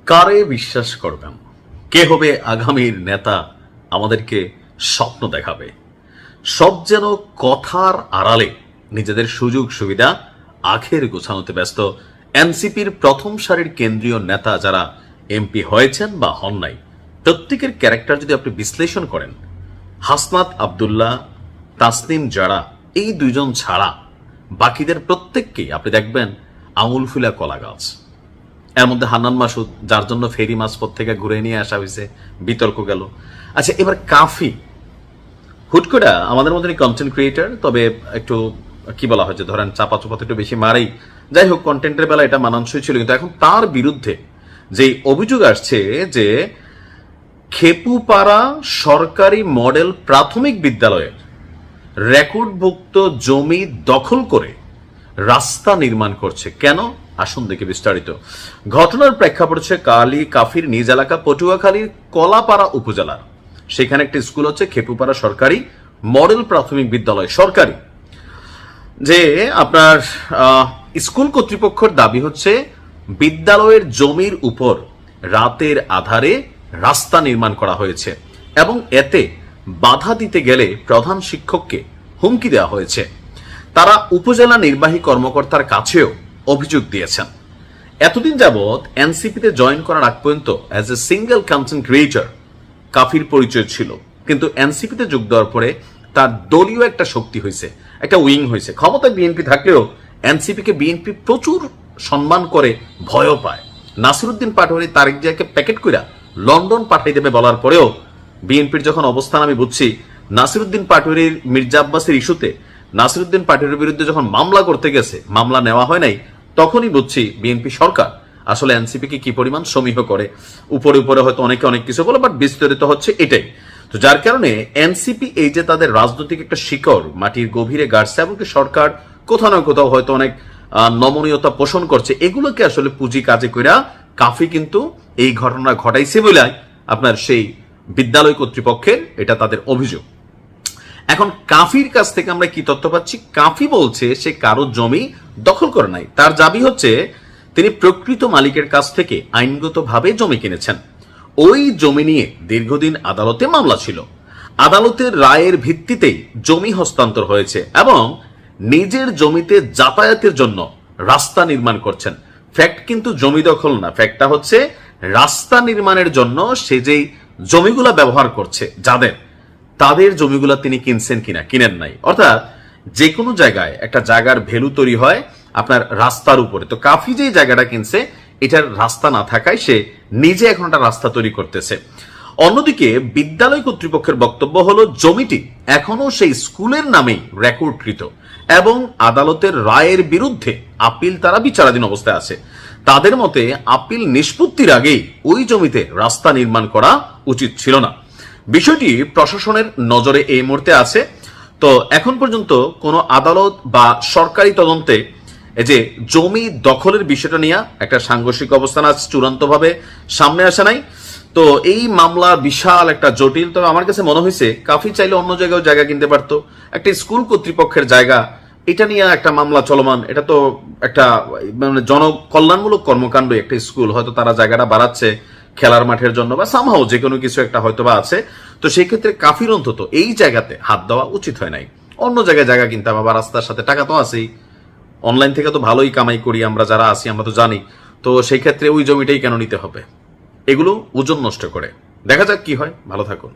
কারে বিশ্বাস করবেন? কে হবে আগামীর নেতা? আমাদেরকে স্বপ্ন দেখাবে। সব যেন কথার আড়ালে নিজেদের সুযোগ সুবিধা আখের গোছানোতে ব্যস্ত এনসিপির প্রথম সারির কেন্দ্রীয় নেতা যারা এমপি হয়েছেন বা হন নাই, প্রত্যেকের ক্যারেক্টার যদি আপনি বিশ্লেষণ করেন, হাসনাত আব্দুল্লাহ, তাসনিম জারা, এই দুইজন ছাড়া বাকিদের প্রত্যেককেই আপনি দেখবেন আঙুল ফুলা কলা গাছ। এর মধ্যে হান্নান মাসুদ, যার জন্য ফেরি মাঝপথ থেকে ঘুরে নিয়ে আসা হয়েছে, বিতর্ক গেল। আচ্ছা, এবার কাফি হুট করে আমাদের মধ্যে কন্টেন্ট ক্রিয়েটার, তবে একটু কি বলা হয় যে ধরেন চাপা চোপাতে একটু বেশি মারেই, যাই হোক কন্টেন্টের বেলা এটা মানানসই ছিল, কিন্তু এখন তার বিরুদ্ধে যে অভিযোগ আসছে যে খেপুপাড়া সরকারি মডেল প্রাথমিক বিদ্যালয়ের রেকর্ডভুক্ত জমি দখল করে রাস্তা নির্মাণ করছে। কেন? আসুন দেখে বিস্তারিত। ঘটনার প্রেক্ষাপট হচ্ছে কাফির নিজ এলাকা পটুয়াখালীর কলাপাড়া উপজেলার, সেখানে একটি স্কুল হচ্ছে খেপুপাড়া সরকারি মডেল প্রাথমিক বিদ্যালয় সরকারি, যে আপনার স্কুল কর্তৃপক্ষের দাবি হচ্ছে বিদ্যালয়ের জমির উপর রাতের আধারে রাস্তা নির্মাণ করা হয়েছে এবং এতে বাধা দিতে গেলে প্রধান শিক্ষককে হুমকি দেওয়া হয়েছে। তারা উপজেলা নির্বাহী কর্মকর্তার কাছেও অভিযোগ দিয়েছেন। এতদিন যাবৎ এনসিপিতে জয়েন করার আগ পর্যন্ত as a single content creator কাফির পরিচয় ছিল, কিন্তু এনসিপিতে যোগ দেওয়ার পরে তার দলীয় একটা শক্তি হয়েছে, একটা উইং হয়েছে। ক্ষমতায় বিএনপি থাকলেও এনসিপিকে বিএনপি প্রচুর সম্মান করে, ভয়ও পায়। নাসিরউদ্দিন পাটোয়ারি তারেক জিয়াকে প্যাকেট কইরা লন্ডন পাঠাই দেবে বলার পরেও বিএনপির যখন অবস্থান আমি বুঝছি, নাসিরউদ্দিন পাটোয়ারির মির্জা আব্বাসের ইস্যুতে নাসিরউদ্দিন পাটোয়ারির বিরুদ্ধে যখন মামলা করতে গেছে, মামলা নেওয়া হয় নাই, তখনই বুঝছি বিএনপি সরকার আসলে এনসিপিকে কি পরিমাণ সমীহ করে। উপরে উপরে হয়তো অনেকে অনেক কিছু বলে, বাট বিস্তারিত হচ্ছে এটাই। তো যার কারণে এনসিপি এই যে তাদের রাজনৈতিক একটা শিকড় মাটির গভীরে গাড়ছে, এমনকি সরকার কোথাও না কোথাও হয়তো অনেক নমনীয়তা পোষণ করছে, এগুলোকে আসলে পুঁজি কাজে কইরা কাফি কিন্তু এই ঘটনা ঘটাইছে বলে আপনার সেই বিদ্যালয় কর্তৃপক্ষের এটা তাদের অভিযোগ। এখন কাফির কাছ থেকে আমরা কি তথ্য পাচ্ছি? কাফি বলছে সে কারো জমি দখল করে নাই, তার দাবি হচ্ছে তিনি প্রকৃত মালিকের কাছ থেকে আইনগতভাবে জমি কিনেছেন। ওই জমি নিয়ে দীর্ঘদিন আদালতে মামলা ছিল, আদালতের রায়ের ভিত্তিতেই জমি হস্তান্তর হয়েছে এবং নিজের জমিতে যাতায়াতের জন্য রাস্তা নির্মাণ করছেন। ফ্যাক্ট কিন্তু জমি দখল না, ফ্যাক্টটা হচ্ছে রাস্তা নির্মাণের জন্য সে যেই জমিগুলা ব্যবহার করছে, তাদের জমিগুলা তিনি কিনছেন কিনা, কিনেন নাই। অর্থাৎ যে কোনো জায়গায় একটা জায়গার ভ্যালু তৈরি হয় আপনার রাস্তার উপরে। তো কাফি যে জায়গাটা কিনছে, এটার রাস্তা না থাকায় সে নিজে এখন একটা রাস্তা তৈরি করতেছে। অন্যদিকে বিদ্যালয় কর্তৃপক্ষের বক্তব্য হলো জমিটি এখনো সেই স্কুলের নামেই রেকর্ডকৃত এবং আদালতের রায়ের বিরুদ্ধে আপিল তারা বিচারাধীন অবস্থায় আছে। তাদের মতে আপিল নিষ্পত্তির আগেই ওই জমিতে রাস্তা নির্মাণ করা উচিত ছিল না। বিষয়টি প্রশাসনের নজরে এই মুহূর্তে আছে। তো এখন পর্যন্ত কোনো আদালত বা সরকারি তদন্তে যে জমি দখলের বিষয়টা নিয়ে একটা সাংঘর্ষিক অবস্থান আজ চূড়ান্তভাবে সামনে আসে নাই। তো এই মামলা বিশাল একটা জটিল। তবে আমার কাছে মনে হয়েছে কাফি চাইলে অন্য জায়গায় জায়গা কিনতে পারতো, একটা স্কুল কর্তৃপক্ষের জায়গা, এটা নিয়ে একটা মামলা চলমান। এটা তো একটা মানে জনকল্যাণমূলক কর্মকাণ্ড, একটা স্কুল, হয়তো তারা জায়গাটা বাড়াচ্ছে খেলার মাঠের জন্য বা সামহাও যে কোনো কিছু একটা হয়তো বা আছে। তো সেই ক্ষেত্রে কাফির অন্তত এই জায়গাতে হাত দেওয়া উচিত হয় নাই। অন্য জায়গায় জায়গা কিনতাম, আবার রাস্তার সাথে টাকা তো আছেই, অনলাইন থেকে তো ভালোই কামাই করি আমরা যারা আছি, আমরা তো জানি। তো সেই ক্ষেত্রে ওই জমিটাই কেন নিতে হবে? এগুলো ওজন নষ্ট করে। দেখা যাক কি হয়। ভালো থাকুন।